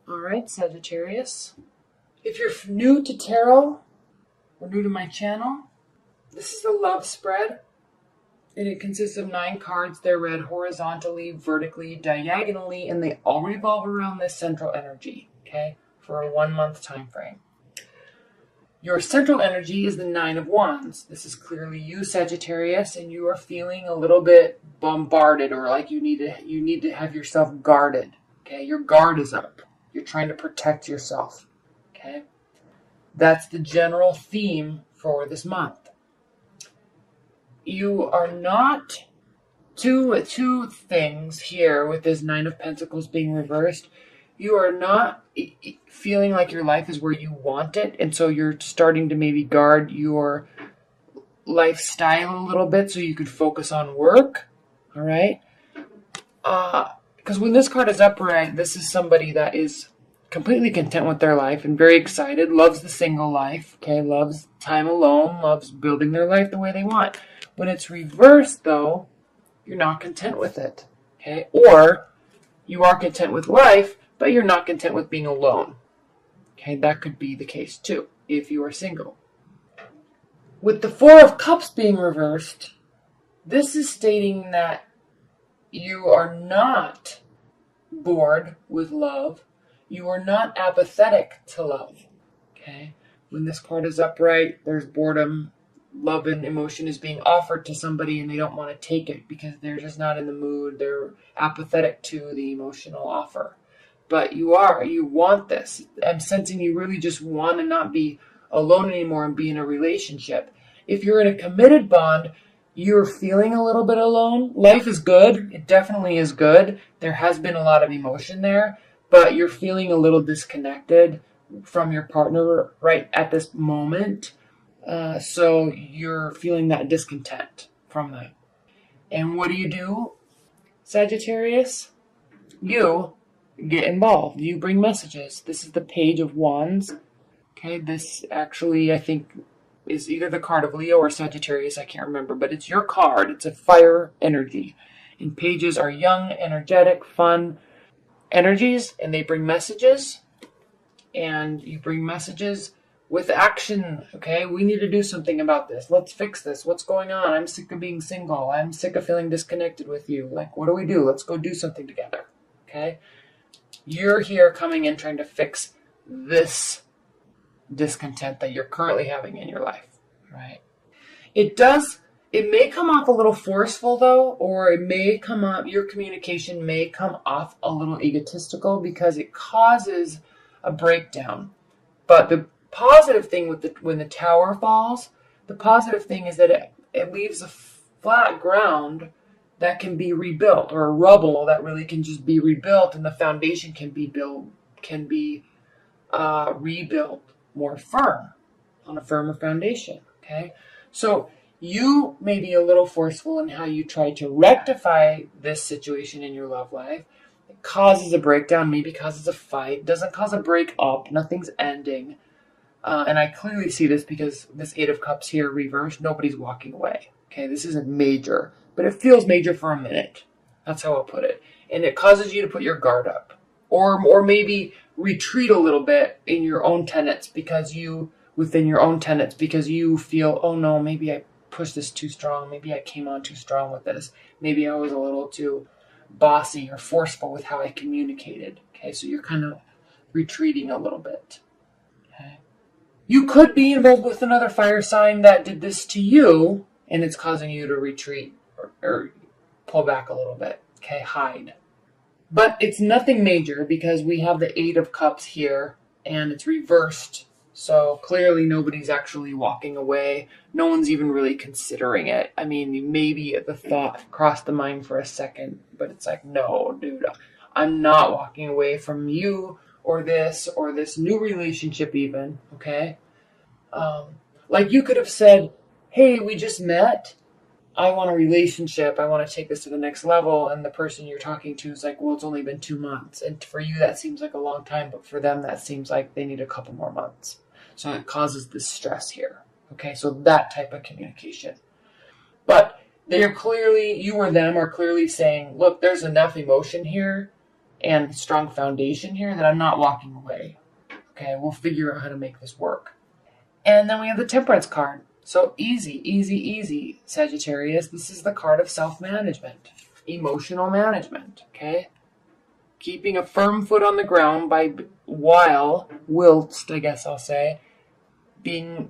All right, Sagittarius. If you're new to tarot or new to my channel, this is the love spread. And it consists of 9 cards. They're read horizontally, vertically, diagonally, and they all revolve around this central energy, okay, for a 1-month time frame. Your central energy is the 9 of Wands. This is clearly you, Sagittarius, and you are feeling a little bit bombarded, or like you need to have yourself guarded. Okay, your guard is up. You're trying to protect yourself. Okay, that's the general theme for this month. You are not two things here with this 9 of Pentacles being reversed. You are not feeling like your life is where you want it, and so you're starting to maybe guard your lifestyle a little bit so you could focus on work. All right, because when this card is upright, this is somebody that is completely content with their life and very excited, loves the single life, okay, loves time alone, loves building their life the way they want. When it's reversed, though, you're not content with it, okay, or you are content with life, but you're not content with being alone. Okay, that could be the case too, if you are single. With the 4 of Cups being reversed, this is stating that you are not bored with love. You are not apathetic to love. Okay, when this card is upright, there's boredom. Love and emotion is being offered to somebody and they don't want to take it because they're just not in the mood. They're apathetic to the emotional offer. But you want this. I'm sensing you really just want to not be alone anymore and be in a relationship. If you're in a committed bond, you're feeling a little bit alone. Life is good. It definitely is good. There has been a lot of emotion there, but you're feeling a little disconnected from your partner right at this moment. So you're feeling that discontent from that. And what do, Sagittarius? You get involved. You bring messages. This is the Page of Wands. Okay, this actually, I think, is either the card of Leo or Sagittarius. I can't remember, but it's your card. It's a fire energy. And pages are young, energetic, fun energies, and they bring messages. And you bring messages with action. Okay, we need to do something about this. Let's fix this. What's going on? I'm sick of being single. I'm sick of feeling disconnected with you. Like, what do we do? Let's go do something together. Okay, you're here coming in trying to fix this discontent that you're currently having in your life, right? It may come off a little forceful though, or it may come up, your communication may come off a little egotistical because it causes a breakdown. But the positive thing when the tower falls, the positive thing is that it leaves a flat ground that can be rebuilt, or a rubble that really can just be rebuilt, and the foundation can be rebuilt more firm, on a firmer foundation. Okay, so you may be a little forceful in how you try to rectify this situation in your love life. It causes a breakdown, maybe causes a fight, doesn't cause a break up, nothing's ending. And I clearly see this because this 8 of Cups here reversed, nobody's walking away. Okay, this isn't major, but it feels major for a minute. That's how I'll put it. And it causes you to put your guard up. Or maybe retreat a little bit in your own tenets because you feel, oh no, maybe I pushed this too strong. Maybe I came on too strong with this. Maybe I was a little too bossy or forceful with how I communicated. Okay, so you're kind of retreating a little bit. Okay. You could be involved with another fire sign that did this to you, and it's causing you to retreat or pull back a little bit. Okay, hide. But it's nothing major because we have the 8 of Cups here and it's reversed. So clearly nobody's actually walking away. No one's even really considering it. I mean, maybe the thought crossed the mind for a second, but it's like, no, dude, I'm not walking away from you or this new relationship even, okay? Like you could have said, hey, we just met. I want a relationship. I want to take this to the next level. And the person you're talking to is like, well, it's only been 2 months. And for you, that seems like a long time. But for them, that seems like they need a couple more months. So it causes this stress here. Okay, so that type of communication. But you or them are clearly saying, look, there's enough emotion here and strong foundation here that I'm not walking away. Okay, we'll figure out how to make this work. And then we have the Temperance card. So easy, easy, easy, Sagittarius. This is the card of self-management, emotional management, okay? Keeping a firm foot on the ground whilst, I guess I'll say,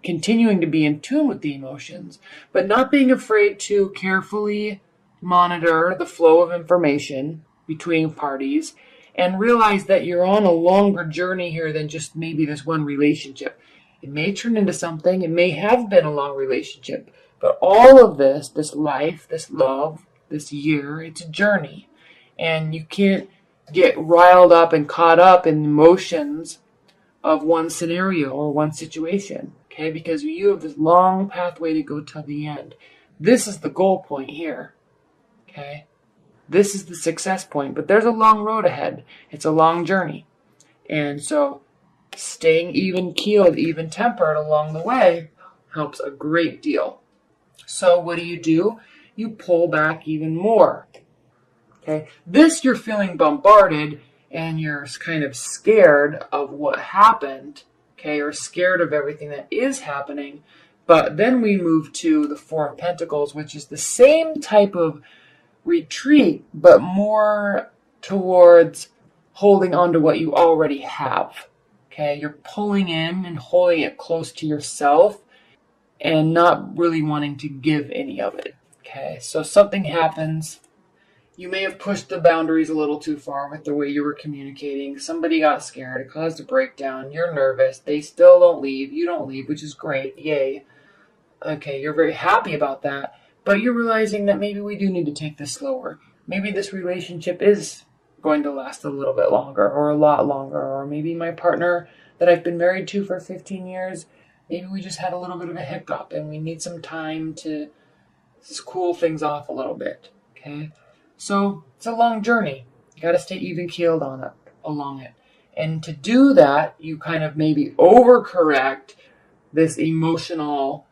continuing to be in tune with the emotions, but not being afraid to carefully monitor the flow of information between parties and realize that you're on a longer journey here than just maybe this one relationship. It may turn into something, it may have been a long relationship, but all of this life, this love, this year, it's a journey. And you can't get riled up and caught up in emotions of one scenario or one situation, okay? Because you have this long pathway to go to the end. This is the goal point here, okay? This is the success point, but there's a long road ahead. It's a long journey. And so staying even-keeled, even-tempered along the way helps a great deal. So what do? You pull back even more, okay? This, you're feeling bombarded and you're kind of scared of what happened, okay, or scared of everything that is happening. But then we move to the Four of Pentacles, which is the same type of retreat, but more towards holding on to what you already have, okay? You're pulling in and holding it close to yourself and not really wanting to give any of it, okay? So something happens. You may have pushed the boundaries a little too far with the way you were communicating. Somebody got scared. It caused a breakdown. You're nervous. They still don't leave. You don't leave, which is great. Yay. Okay, you're very happy about that. But you're realizing that maybe we do need to take this slower. Maybe this relationship is going to last a little bit longer or a lot longer. Or maybe my partner that I've been married to for 15 years, maybe we just had a little bit of a hiccup and we need some time to just cool things off a little bit. Okay? So it's a long journey. You got to stay even-keeled along it. And to do that, you kind of maybe overcorrect this emotional,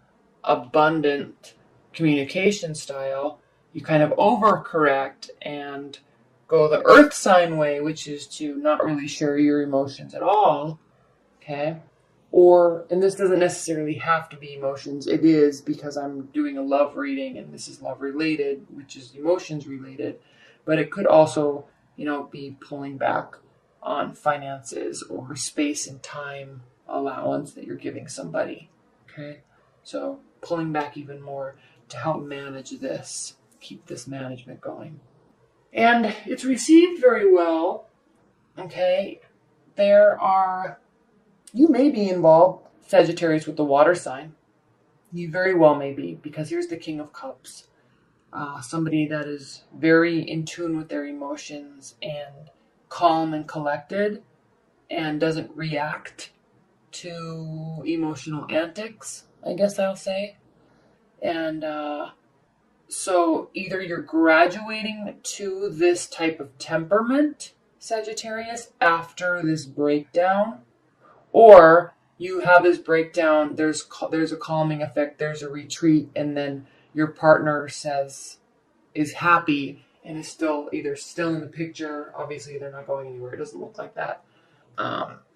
abundant communication style. You kind of overcorrect and go the earth sign way, which is to not really share your emotions at all. Okay? And this doesn't necessarily have to be emotions. It is because I'm doing a love reading and this is love related, which is emotions related. But it could also, be pulling back on finances or space and time allowance that you're giving somebody. Okay? So pulling back even more to help manage this, keep this management going. And it's received very well. Okay? You may be involved, Sagittarius, with the water sign. You very well may be, because here's the King of Cups. Somebody that is very in tune with their emotions and calm and collected and doesn't react to emotional antics, I guess I'll say. And so either you're graduating to this type of temperament, Sagittarius, after this breakdown, or you have this breakdown, there's a calming effect, there's a retreat, and then your partner is happy and is still in the picture. Obviously, they're not going anywhere. It doesn't look like that.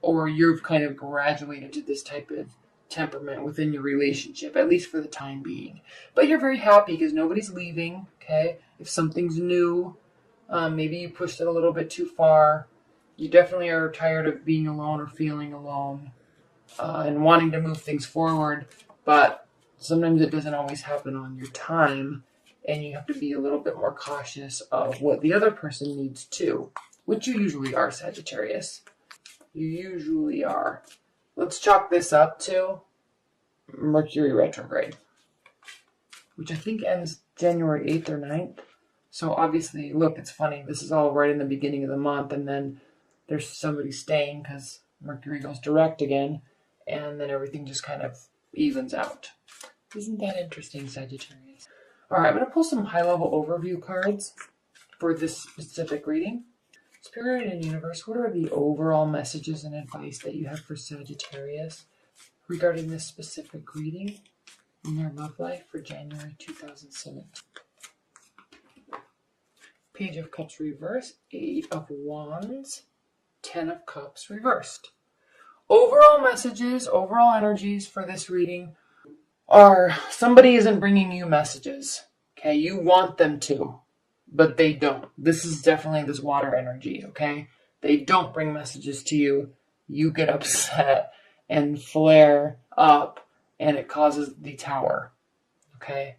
Or you've kind of graduated to this type of temperament within your relationship, at least for the time being. But you're very happy because nobody's leaving, okay? If something's new, maybe you pushed it a little bit too far. You definitely are tired of being alone or feeling alone and wanting to move things forward, but sometimes it doesn't always happen on your time, and you have to be a little bit more cautious of what the other person needs too, which you usually are, Sagittarius. You usually are. Let's chalk this up to Mercury retrograde, which I think ends January 8th or 9th. So obviously, look, it's funny. This is all right in the beginning of the month, and then there's somebody staying because Mercury goes direct again, and then everything just kind of evens out. Isn't that interesting, Sagittarius? All right, I'm going to pull some high-level overview cards for this specific reading. Spirit and Universe, what are the overall messages and advice that you have for Sagittarius regarding this specific reading in their love life for January 2017? Page of Cups reversed, 8 of Wands, 10 of Cups reversed. Overall messages, overall energies for this reading are somebody isn't bringing you messages. Okay, you want them to, but they don't. This is definitely this water energy, okay? They don't bring messages to you. You get upset and flare up, and it causes the tower, okay?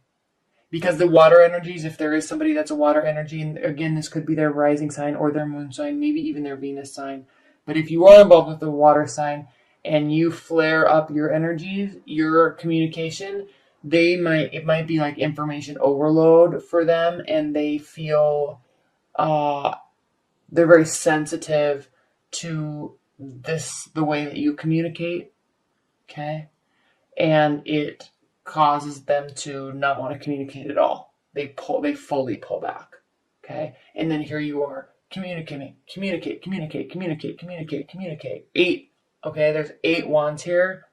Because the water energies, if there is somebody that's a water energy, and again, this could be their rising sign or their moon sign, maybe even their Venus sign. But if you are involved with the water sign and you flare up your energies, your communication, it might be like information overload for them, and they feel they're very sensitive to the way that you communicate, okay? And it causes them to not want to communicate at all. They fully pull back, okay? And then here you are, communicate. 8, okay? There's 8 wands here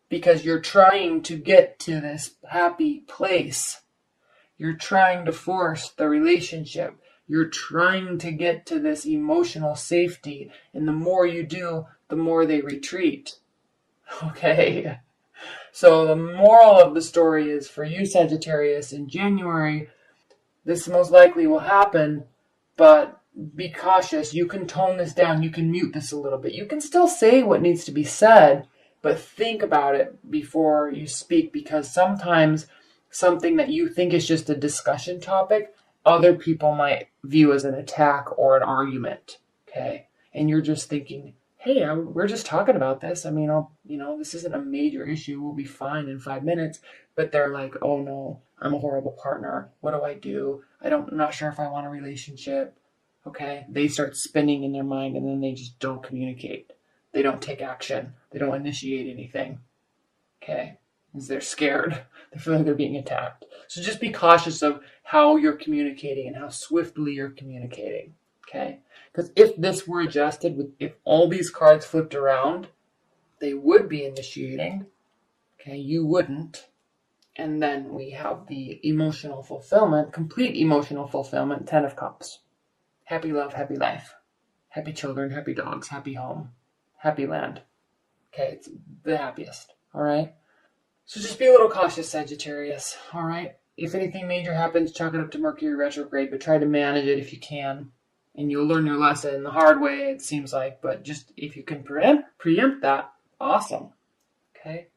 because you're trying to get to this happy place. You're trying to force the relationship. You're trying to get to this emotional safety. And the more you do, the more they retreat, okay? So the moral of the story is for you, Sagittarius, in January, this most likely will happen, but be cautious. You can tone this down. You can mute this a little bit. You can still say what needs to be said, but think about it before you speak, because sometimes something that you think is just a discussion topic, other people might view as an attack or an argument, okay? And you're just thinking, hey, we're just talking about this. I mean, this isn't a major issue. We'll be fine in 5 minutes. But they're like, oh no, I'm a horrible partner. What do I do? I'm not sure if I want a relationship. Okay? They start spinning in their mind, and then they just don't communicate. They don't take action. They don't initiate anything. Okay? Because they're scared. They feel like they're being attacked. So just be cautious of how you're communicating and how swiftly you're communicating. Okay? Because if this were adjusted, if all these cards flipped around, they would be initiating. Okay, you wouldn't. And then we have the emotional fulfillment, complete emotional fulfillment, 10 of Cups. Happy love, happy life. Happy children, happy dogs, happy home, happy land. Okay, it's the happiest. All right? So just be a little cautious, Sagittarius. All right? If anything major happens, chalk it up to Mercury retrograde, but try to manage it if you can. And you'll learn your lesson the hard way, it seems like. But just if you can preempt that, awesome. Okay?